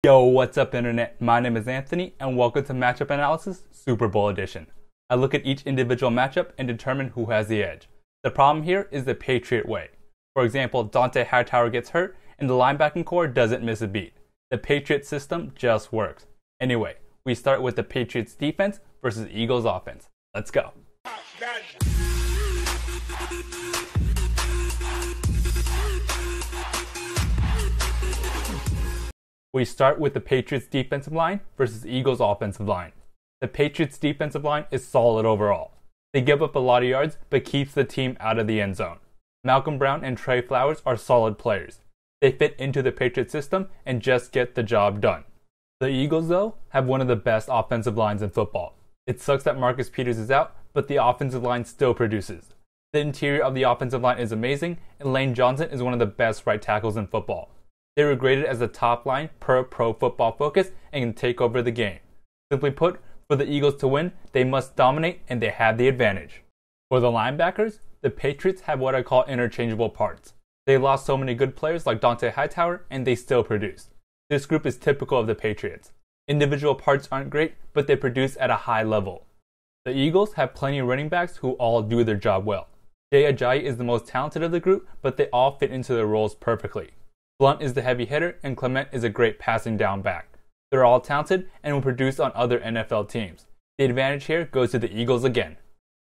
Yo, what's up internet? My name is Anthony and welcome to Matchup Analysis Super Bowl Edition. I look at each individual matchup and determine who has the edge. The problem here is the Patriot way. For example, Dante Hightower gets hurt and the linebacking core doesn't miss a beat. The Patriot system just works. Anyway, we start with the Patriots defense versus Eagles offense. Let's go. We start with the Patriots defensive line versus Eagles offensive line. The Patriots defensive line is solid overall. They give up a lot of yards but keeps the team out of the end zone. Malcolm Brown and Trey Flowers are solid players. They fit into the Patriots system and just get the job done. The Eagles though have one of the best offensive lines in football. It sucks that Marcus Peters is out, but the offensive line still produces. The interior of the offensive line is amazing and Lane Johnson is one of the best right tackles in football. They were graded as the top line per Pro Football Focus and can take over the game. Simply put, for the Eagles to win, they must dominate and they have the advantage. For the linebackers, the Patriots have what I call interchangeable parts. They lost so many good players like Dante Hightower and they still produce. This group is typical of the Patriots. Individual parts aren't great, but they produce at a high level. The Eagles have plenty of running backs who all do their job well. Jay Ajayi is the most talented of the group, but they all fit into their roles perfectly. Blunt is the heavy hitter and Clement is a great passing down back. They're all talented and will produce on other NFL teams. The advantage here goes to the Eagles again.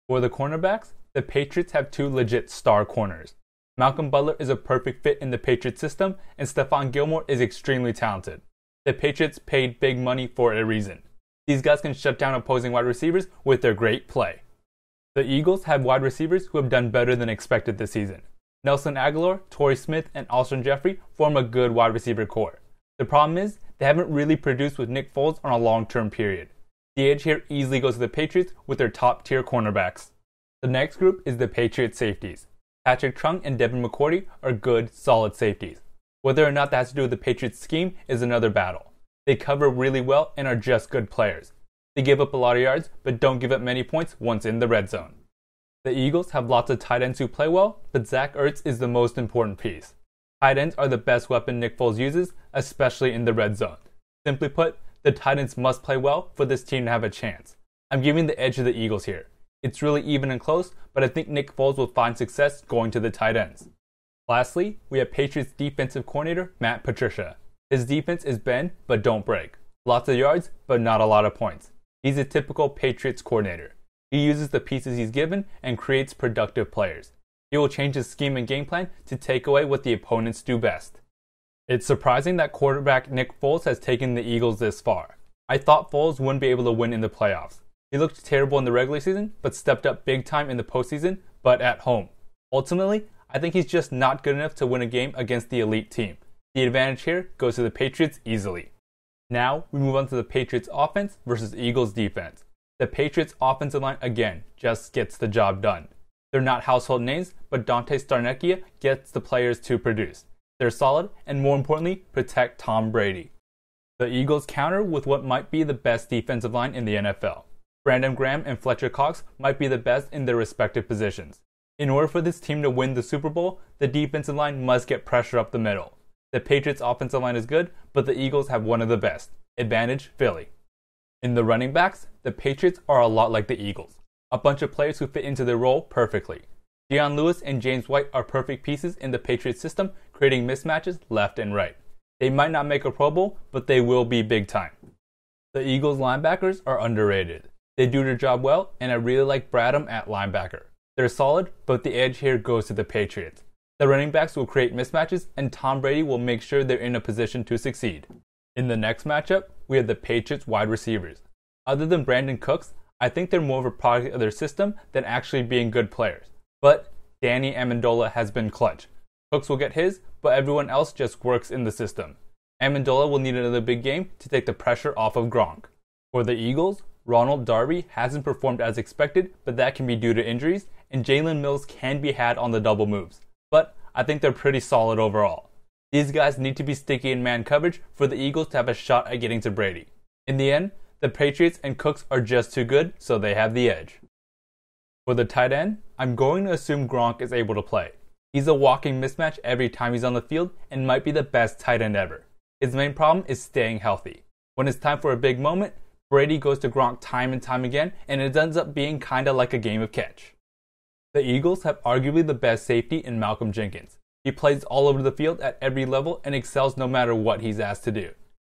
For the cornerbacks, the Patriots have two legit star corners. Malcolm Butler is a perfect fit in the Patriots system and Stephon Gilmore is extremely talented. The Patriots paid big money for a reason. These guys can shut down opposing wide receivers with their great play. The Eagles have wide receivers who have done better than expected this season. Nelson Aguilar, Torrey Smith, and Alshon Jeffrey form a good wide receiver core. The problem is, they haven't really produced with Nick Foles on a long-term period. The edge here easily goes to the Patriots with their top-tier cornerbacks. The next group is the Patriots safeties. Patrick Chung and Devin McCourty are good, solid safeties. Whether or not that has to do with the Patriots scheme is another battle. They cover really well and are just good players. They give up a lot of yards, but don't give up many points once in the red zone. The Eagles have lots of tight ends who play well, but Zach Ertz is the most important piece. Tight ends are the best weapon Nick Foles uses, especially in the red zone. Simply put, the tight ends must play well for this team to have a chance. I'm giving the edge to the Eagles here. It's really even and close, but I think Nick Foles will find success going to the tight ends. Lastly, we have Patriots defensive coordinator Matt Patricia. His defense is bend, but don't break. Lots of yards, but not a lot of points. He's a typical Patriots coordinator. He uses the pieces he's given and creates productive players. He will change his scheme and game plan to take away what the opponents do best. It's surprising that quarterback Nick Foles has taken the Eagles this far. I thought Foles wouldn't be able to win in the playoffs. He looked terrible in the regular season, but stepped up big time in the postseason, but at home. Ultimately, I think he's just not good enough to win a game against the elite team. The advantage here goes to the Patriots easily. Now, we move on to the Patriots offense versus Eagles defense. The Patriots offensive line again just gets the job done. They're not household names, but Dante Starnecchia gets the players to produce. They're solid and more importantly, protect Tom Brady. The Eagles counter with what might be the best defensive line in the NFL. Brandon Graham and Fletcher Cox might be the best in their respective positions. In order for this team to win the Super Bowl, the defensive line must get pressure up the middle. The Patriots offensive line is good, but the Eagles have one of the best. Advantage Philly. In the running backs, the Patriots are a lot like the Eagles. A bunch of players who fit into their role perfectly. Deion Lewis and James White are perfect pieces in the Patriots system, creating mismatches left and right. They might not make a Pro Bowl, but they will be big time. The Eagles linebackers are underrated. They do their job well, and I really like Bradham at linebacker. They're solid, but the edge here goes to the Patriots. The running backs will create mismatches, and Tom Brady will make sure they're in a position to succeed. In the next matchup, we have the Patriots wide receivers. Other than Brandon Cooks, I think they're more of a product of their system than actually being good players. But Danny Amendola has been clutch. Cooks will get his, but everyone else just works in the system. Amendola will need another big game to take the pressure off of Gronk. For the Eagles, Ronald Darby hasn't performed as expected, but that can be due to injuries, and Jalen Mills can be had on the double moves. But I think they're pretty solid overall. These guys need to be sticky in man coverage for the Eagles to have a shot at getting to Brady. In the end, the Patriots and Cooks are just too good, so they have the edge. For the tight end, I'm going to assume Gronk is able to play. He's a walking mismatch every time he's on the field and might be the best tight end ever. His main problem is staying healthy. When it's time for a big moment, Brady goes to Gronk time and time again, and it ends up being kinda like a game of catch. The Eagles have arguably the best safety in Malcolm Jenkins. He plays all over the field at every level and excels no matter what he's asked to do.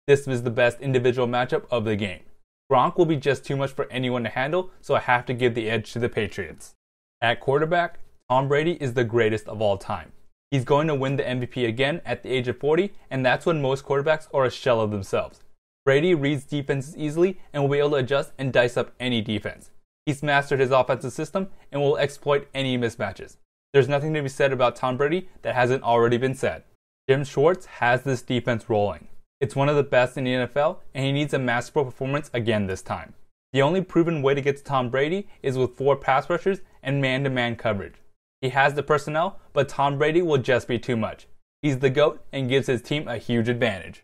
This is the best individual matchup of the game. Gronk will be just too much for anyone to handle, so I have to give the edge to the Patriots. At quarterback, Tom Brady is the greatest of all time. He's going to win the MVP again at the age of 40, and that's when most quarterbacks are a shell of themselves. Brady reads defenses easily and will be able to adjust and dice up any defense. He's mastered his offensive system and will exploit any mismatches. There's nothing to be said about Tom Brady that hasn't already been said. Jim Schwartz has this defense rolling. It's one of the best in the NFL, and he needs a masterful performance again this time. The only proven way to get to Tom Brady is with 4 pass rushers and man-to-man coverage. He has the personnel, but Tom Brady will just be too much. He's the GOAT and gives his team a huge advantage.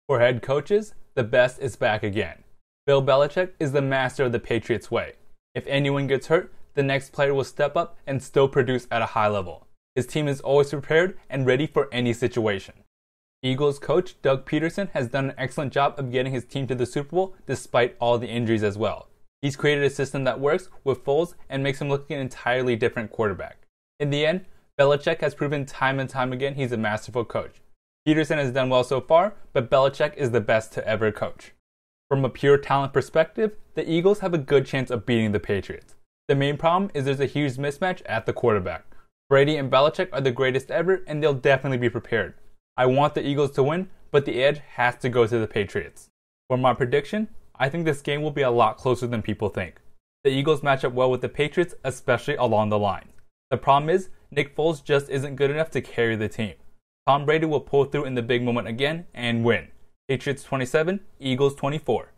For head coaches, the best is back again. Bill Belichick is the master of the Patriots way. If anyone gets hurt, the next player will step up and still produce at a high level. His team is always prepared and ready for any situation. Eagles coach Doug Peterson has done an excellent job of getting his team to the Super Bowl despite all the injuries as well. He's created a system that works with Foles and makes him look like an entirely different quarterback. In the end, Belichick has proven time and time again he's a masterful coach. Peterson has done well so far, but Belichick is the best to ever coach. From a pure talent perspective, the Eagles have a good chance of beating the Patriots. The main problem is there's a huge mismatch at the quarterback. Brady and Belichick are the greatest ever, and they'll definitely be prepared. I want the Eagles to win, but the edge has to go to the Patriots. For my prediction, I think this game will be a lot closer than people think. The Eagles match up well with the Patriots, especially along the line. The problem is, Nick Foles just isn't good enough to carry the team. Tom Brady will pull through in the big moment again and win. Patriots 27, Eagles 24.